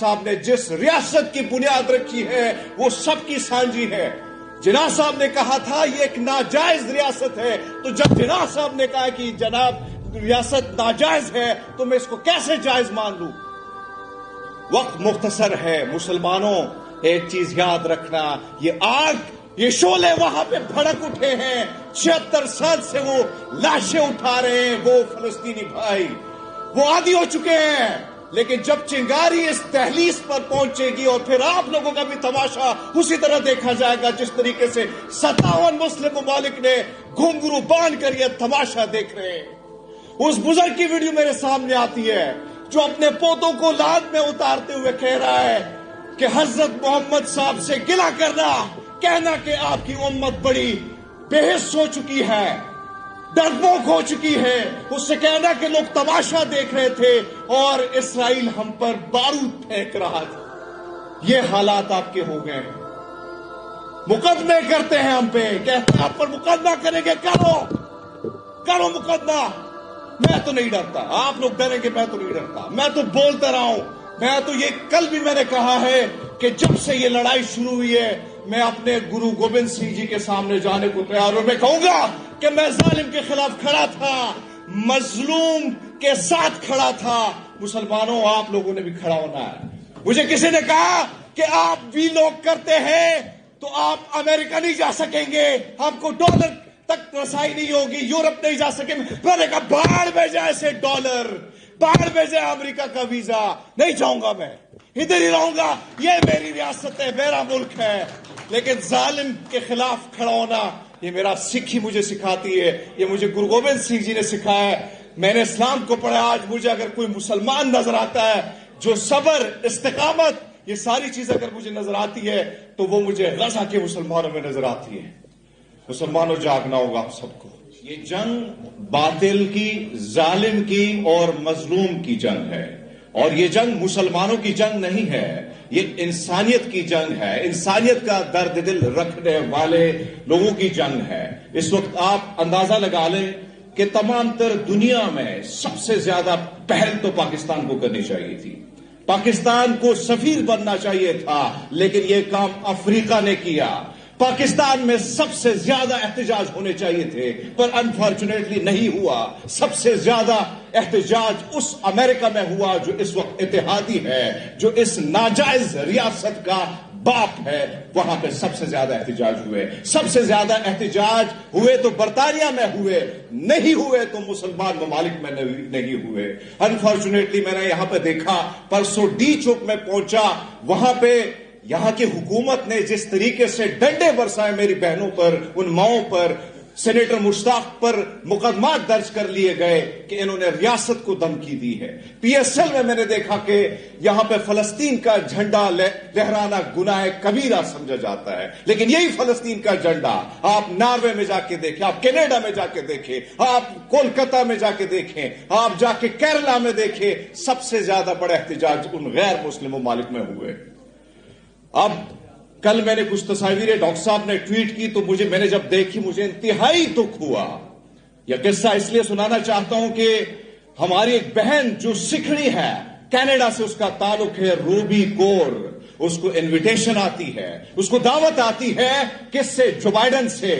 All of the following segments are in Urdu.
صاحب نے جس ریاست کی بنیاد رکھی ہے وہ سب کی سانجی ہے۔ جناح صاحب نے کہا تھا یہ ایک ناجائز ریاست ہے، تو جب جناح صاحب نے کہا کہ جناب ریاست ناجائز ہے تو میں اس کو کیسے جائز مان لوں؟ وقت مختصر ہے مسلمانوں، ایک چیز یاد رکھنا، یہ آگ، یہ شعلے وہاں پہ بھڑک اٹھے ہیں، 76 سال سے وہ لاشیں اٹھا رہے ہیں وہ فلسطینی بھائی، وہ عادی ہو چکے ہیں، لیکن جب چنگاری اس دہلیز پر پہنچے گی اور پھر آپ لوگوں کا بھی تماشا اسی طرح دیکھا جائے گا جس طریقے سے 57 مسلم ممالک نے گھنگرو باندھ کر یہ تماشا دیکھ رہے ہیں۔ اس بزرگ کی ویڈیو میرے سامنے آتی ہے جو اپنے پوتوں کو لاد میں اتارتے ہوئے کہہ رہا ہے کہ حضرت محمد صاحب سے گلہ کرنا، کہنا کہ آپ کی امت بڑی بے حس ہو چکی ہے، ڈرپوک ہو چکی ہے، اس سے کہنا کہ لوگ تماشا دیکھ رہے تھے اور اسرائیل ہم پر بارود پھینک رہا تھا۔ یہ حالات آپ کے ہو گئے ہیں۔ مقدمے کرتے ہیں ہم پہ، کہتے ہیں آپ پر مقدمہ کریں گے، کرو مقدمہ۔ میں تو نہیں ڈرتا، آپ لوگ ڈریں گے، میں تو نہیں ڈرتا، میں تو بولتا رہا ہوں۔ میں تو یہ کل بھی میں نے کہا ہے کہ جب سے یہ لڑائی شروع ہوئی ہے میں اپنے گرو گوبند سنگھ جی کے سامنے جانے کو تیار ہوں، میں کہوں گا کہ میں ظالم کے خلاف کھڑا تھا، مظلوم کے ساتھ کھڑا تھا۔ مسلمانوں آپ لوگوں نے بھی کھڑا ہونا ہے۔ مجھے کسی نے کہا کہ آپ وی لوگ کرتے ہیں تو آپ امریکہ نہیں جا سکیں گے، آپ کو ڈالر تک رسائی نہیں ہوگی، یورپ نہیں جا سکیں گے۔ میں نے کہا باہر بھیجے ایسے ڈالر، باہر بھیجے امریکہ کا ویزا، نہیں جاؤں گا، میں ادھر ہی رہوں گا، یہ میری ریاست ہے، میرا ملک ہے۔ لیکن ظالم کے خلاف کھڑا ہونا یہ میرا سکھی مجھے سکھاتی ہے، یہ مجھے گرو گوبند سنگھ جی نے سکھایا ہے۔ میں نے اسلام کو پڑھا، آج مجھے اگر کوئی مسلمان نظر آتا ہے جو صبر، استقامت، یہ ساری چیزیں اگر مجھے نظر آتی ہے تو وہ مجھے غزہ کے مسلمانوں میں نظر آتی ہے۔ مسلمانوں جاگنا ہوگا آپ سب کو۔ یہ جنگ باطل کی، ظالم کی اور مظلوم کی جنگ ہے، اور یہ جنگ مسلمانوں کی جنگ نہیں ہے، یہ انسانیت کی جنگ ہے، انسانیت کا درد دل رکھنے والے لوگوں کی جنگ ہے۔ اس وقت آپ اندازہ لگا لیں کہ تمام تر دنیا میں سب سے زیادہ پہل تو پاکستان کو کرنی چاہیے تھی، پاکستان کو سفیر بننا چاہیے تھا، لیکن یہ کام افریقہ نے کیا۔ پاکستان میں سب سے زیادہ احتجاج ہونے چاہیے تھے پر انفارچونیٹلی نہیں ہوا۔ سب سے زیادہ احتجاج اس امریکہ میں ہوا جو اس وقت اتحادی ہے، جو اس ناجائز ریاست کا باپ ہے، وہاں پہ سب سے زیادہ احتجاج ہوئے۔ سب سے زیادہ احتجاج ہوئے تو برطانیہ میں ہوئے، نہیں ہوئے تو مسلمان ممالک میں نہیں ہوئے۔ انفارچونیٹلی میں نے یہاں پہ دیکھا، پرسوں ڈی چوک میں پہنچا، وہاں پہ یہاں کی حکومت نے جس طریقے سے ڈنڈے برسائے میری بہنوں پر، ان ماؤں پر، سینیٹر مشتاق پر مقدمات درج کر لیے گئے کہ انہوں نے ریاست کو دھمکی دی ہے۔ پی ایس ایل میں نے دیکھا کہ یہاں پہ فلسطین کا جھنڈا لہرانا گناہ کبیرہ سمجھا جاتا ہے، لیکن یہی فلسطین کا جھنڈا آپ ناروے میں جا کے دیکھیں، آپ کینیڈا میں جا کے دیکھیں، آپ کولکتہ میں جا کے دیکھیں، آپ جا کے کیرلا میں دیکھیں، سب سے زیادہ بڑا احتجاج ان غیر مسلم ممالک میں ہوئے۔ اب کل میں نے کچھ تصاویریں ڈاکٹر صاحب نے ٹویٹ کی تو میں نے جب دیکھی مجھے انتہائی دکھ ہوا۔ یہ قصہ اس لیے سنانا چاہتا ہوں کہ ہماری ایک بہن جو سکھڑی ہے، کینیڈا سے اس کا تعلق ہے، روبی کور، اس کو انویٹیشن آتی ہے، اس کو دعوت آتی ہے، کس سے؟ جو بائیڈن سے۔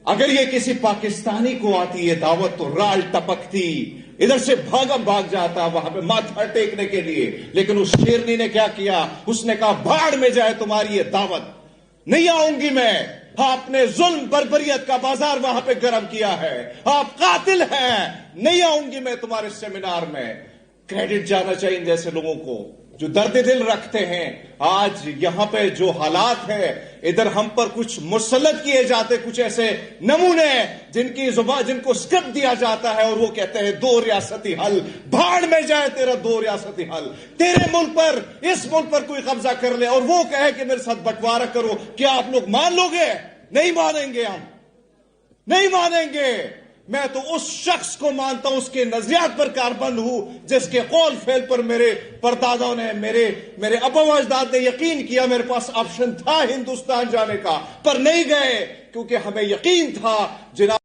اگر یہ کسی پاکستانی کو آتی ہے دعوت تو رال ٹپکتی، ادھر سے بھاگ جاتا وہاں پہ ماتھا ٹیکنے کے لیے، لیکن اس شیرنی نے کیا کیا؟ اس نے کہا بھاڑ میں جائے تمہاری یہ دعوت، نہیں آؤں گی میں۔ آپ نے ظلم بربریت کا بازار وہاں پہ گرم کیا ہے، آپ قاتل ہیں، نہیں آؤں گی میں تمہارے سیمینار میں۔ کریڈٹ جانا چاہیے ان جیسے لوگوں کو جو درد دل رکھتے ہیں۔ آج یہاں پہ جو حالات ہے، ادھر ہم پر کچھ مسلط کیے جاتے کچھ ایسے نمونے جن کی زبان، جن کو اسکرپٹ دیا جاتا ہے اور وہ کہتے ہیں دو ریاستی حل، بھاڑ میں جائے تیرا دو ریاستی حل، تیرے ملک پر، اس ملک پر کوئی قبضہ کر لے اور وہ کہے کہ میرے ساتھ بٹوارہ کرو، کیا آپ لوگ مان لو گے؟ نہیں مانیں گے، ہم نہیں مانیں گے۔ میں تو اس شخص کو مانتا ہوں، اس کے نظریات پر کاربند ہوں جس کے قول فعل پر میرے پردادوں نے، میرے ابا و اجداد نے یقین کیا۔ میرے پاس آپشن تھا ہندوستان جانے کا پر نہیں گئے کیونکہ ہمیں یقین تھا جناب